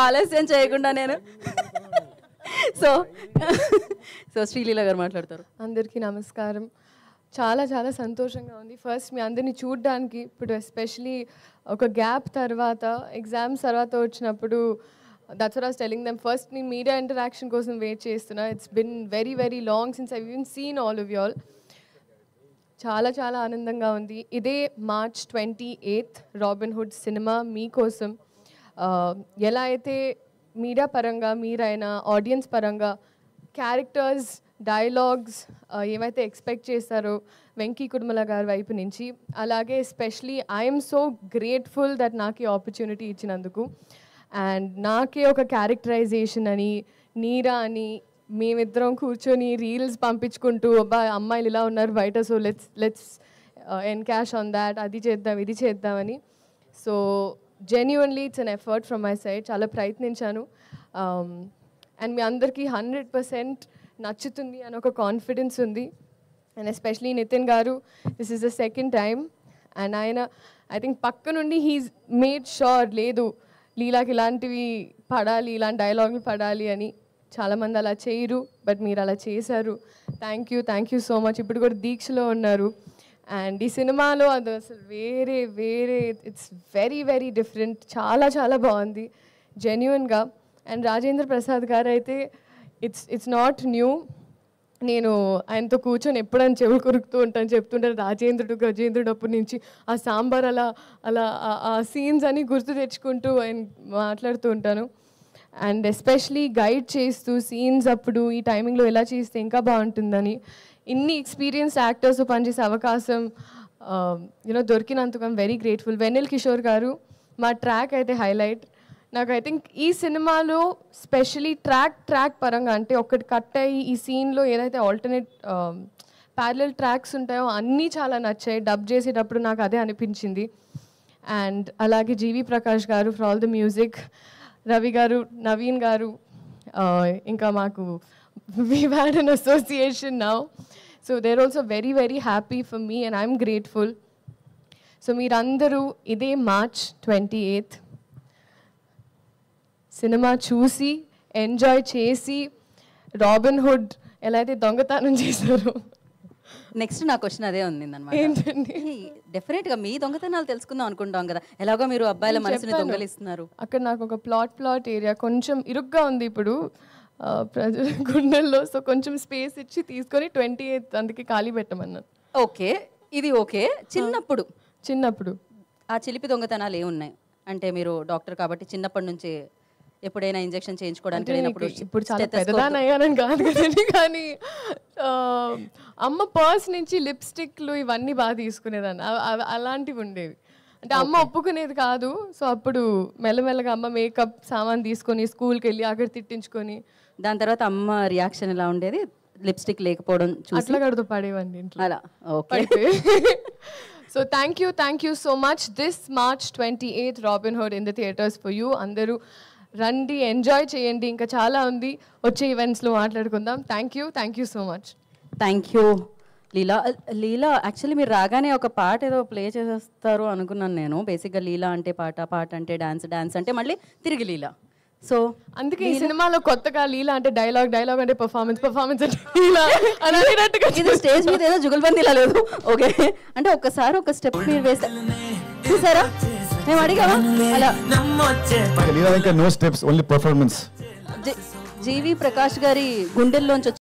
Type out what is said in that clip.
ఆలస్యం చేయకుండా నేను సో శ్రీలీల గారు మాట్లాడతారు. అందరికీ నమస్కారం. చాలా చాలా సంతోషంగా ఉంది. ఫస్ట్ మీ అందరినీ చూడడానికి, ఇప్పుడు ఎస్పెషలీ ఒక గ్యాప్ తర్వాత ఎగ్జామ్స్ తర్వాత వచ్చినప్పుడు that's what I was telling them. First నేను మీడియా ఇంటరాక్షన్ కోసం వెయిట్ చేస్తున్నా. It's been very very long since I even seen all of you all. చాలా చాలా ఆనందంగా ఉంది. ఇదే March 28 రాబిన్హుడ్ సినిమా మీకోసం. ఎలా అయితే మీడియా పరంగా మీరైనా ఆడియన్స్ పరంగా క్యారెక్టర్స్ డైలాగ్స్ ఏమైతే ఎక్స్పెక్ట్ చేస్తారో వెంకీ కుర్మల గారి వైపు నుంచి, అలాగే especially I'm so grateful that నాకు ఈ ఆపర్చునిటీ ఇచ్చినందుకు. అండ్ నాకే ఒక క్యారెక్టరైజేషన్ అని, నీరా అని మేమిద్దరం కూర్చొని రీల్స్ పంపించుకుంటూ అబ్బా అమ్మాయిలు ఇలా ఉన్నారు బయట, so let's encash on that, అది చేద్దాం ఇది చేద్దామని. So genuinely it's an effort from my side. చాలా ప్రయత్నించాను. అండ్ మీ అందరికీ 100% నచ్చుతుంది అని ఒక కాన్ఫిడెన్స్ ఉంది. అండ్ ఎస్పెషలీ నితిన్ గారు, this is the second time. And ఆయన ఐ థింక్ పక్క నుండి హీస్ మేడ్ షూర్ లేదు లీలాకి ఇలాంటివి పడాలి, ఇలాంటి డైలాగులు పడాలి అని. చాలామంది అలా చేయరు, బట్ మీరు అలా చేశారు. Thank you so much. ఇప్పుడు కూడా దీక్షలో ఉన్నారు. అండ్ ఈ సినిమాలో అది అసలు వేరే ఇట్స్ వెరీ వెరీ డిఫరెంట్. చాలా చాలా బాగుంది జెన్యున్గా. అండ్ రాజేంద్ర ప్రసాద్ గారు అయితే ఇట్స్ నాట్ న్యూ. నేను ఆయనతో కూర్చొని ఎప్పుడైనా చెవులు కొరుకుతూ ఉంటాను, చెప్తుంటారు గజేంద్రుడు అప్పటి నుంచి ఆ సాంబార్ అలా అలా ఆ సీన్స్ అని గుర్తు తెచ్చుకుంటూ ఆయన మాట్లాడుతూ ఉంటాను. అండ్ ఎస్పెషలీ గైడ్ చేస్తూ సీన్స్ అప్పుడు ఈ టైమింగ్లో ఎలా చేస్తే ఇంకా బాగుంటుందని, ఇన్ని ఎక్స్పీరియన్స్ యాక్టర్స్ పనిచేసే అవకాశం దొరికినందుకు I'm very grateful. Vennela Kishore గారు మా ట్రాక్ అయితే హైలైట్. నాకు ఐ థింక్ ఈ సినిమాలో స్పెషలీ ట్రాక్ పరంగా అంటే ఒకటి కట్ అయ్యి ఈ సీన్లో ఏదైతే ఆల్టర్నేట్ ప్యారలల్ ట్రాక్స్ ఉంటాయో అన్నీ చాలా నచ్చాయి. డబ్ చేసేటప్పుడు నాకు అదే అనిపించింది. అండ్ అలాగే జీవి ప్రకాష్ గారు for all the music, Ravi గారు, నవీన్ గారు, ఇంకా మాకు we've had an association now. So they're also very, very happy for me and I'm grateful. So మీరందరూ ఇదే March 28 సినిమా చూసి ఎంజాయ్ చేసి రాబిన్హుడ్ ఎలా అయితే దొంగతనం చేశారో. నెక్స్ట్ నా క్వశ్చన్ అదే ఉంది అన్నమాట. ఏంటండి? డెఫినెట్గా మీ దొంగతనాలు తెలుసుకుందాం అనుకుంటాం కదా, ఎలాగో మీరు అబ్బాయిల మనసుని దొంగలిస్తున్నారు. అక్కడ నాకు ఒక ప్లాట్ ఏరియా కొంచెం ఇరుగ్గా ఉంది ఇప్పుడు ప్రజల గుండెల్లో. సో కొంచెం స్పేస్ ఇచ్చి తీసుకొని 28 అందుకే ఖాళీ పెట్టమన్నాను. ఓకే, ఇది ఓకే. చిన్నప్పుడు ఆ చిలిపి దొంగతనాలు ఏమున్నాయి అంటే, మీరు డాక్టర్ కాబట్టి చిన్నప్పటి నుంచి ఎప్పుడైనా ఇంజెక్షన్ చేయించుకోవడానికి వెళ్ళినప్పుడు, ఇప్పుడు చాలా పెద్దదాన్ని అయ్యానని కాదు కదండి, కానీ అమ్మ పర్స్ నుంచి లిప్స్టిక్లు ఇవన్నీ బాగా తీసుకునేదాన్ని. అలాంటివి ఉండేవి. అంటే అమ్మ ఒప్పుకునేది కాదు. సో అప్పుడు మెల్లమెల్లగా అమ్మ మేకప్ సామాన్ తీసుకొని స్కూల్కి వెళ్ళి అక్కడ తిట్టించుకొని, దాని తర్వాత అమ్మ రియాక్షన్ ఎలా ఉండేది లిప్స్టిక్ లేకపోవడం చూసి? అట్లా కడుతూ పడేవండి ఇంట్లో అలా. Okay. So thank you so much. This March 28 Robinhood in the theatres for you. అందరూ రండి, ఎంజాయ్ చేయండి. ఇంకా చాలా ఉంది, వచ్చే ఈవెంట్స్లో మాట్లాడుకుందాం. Thank you so much. Thank you Leela. Actually మీరు రాగానే ఒక పాట ఏదో ప్లే చేసేస్తారు అనుకున్నాను నేను. బేసిక్గా లీలా అంటే పాట అంటే డాన్స్ అంటే మళ్ళీ తిరిగి లీలా. సో అందుకే ఈ సినిమాలో కొత్తగా లీలా అంటే డైలాగ్ అంటే పర్ఫార్మెన్స్ అంటే లీలా అనేటట్టుగా. ఇది స్టేజ్ మీద ఏదో జుగల్బందీలా లేదు. ఓకే, అంటే ఒక్కసారి ఒక స్టెప్ మీరు వేస్తే చూసారా, మేము అడిగామా అలా. No steps, only performance. GV Prakash గారి గుండెల్లోంచి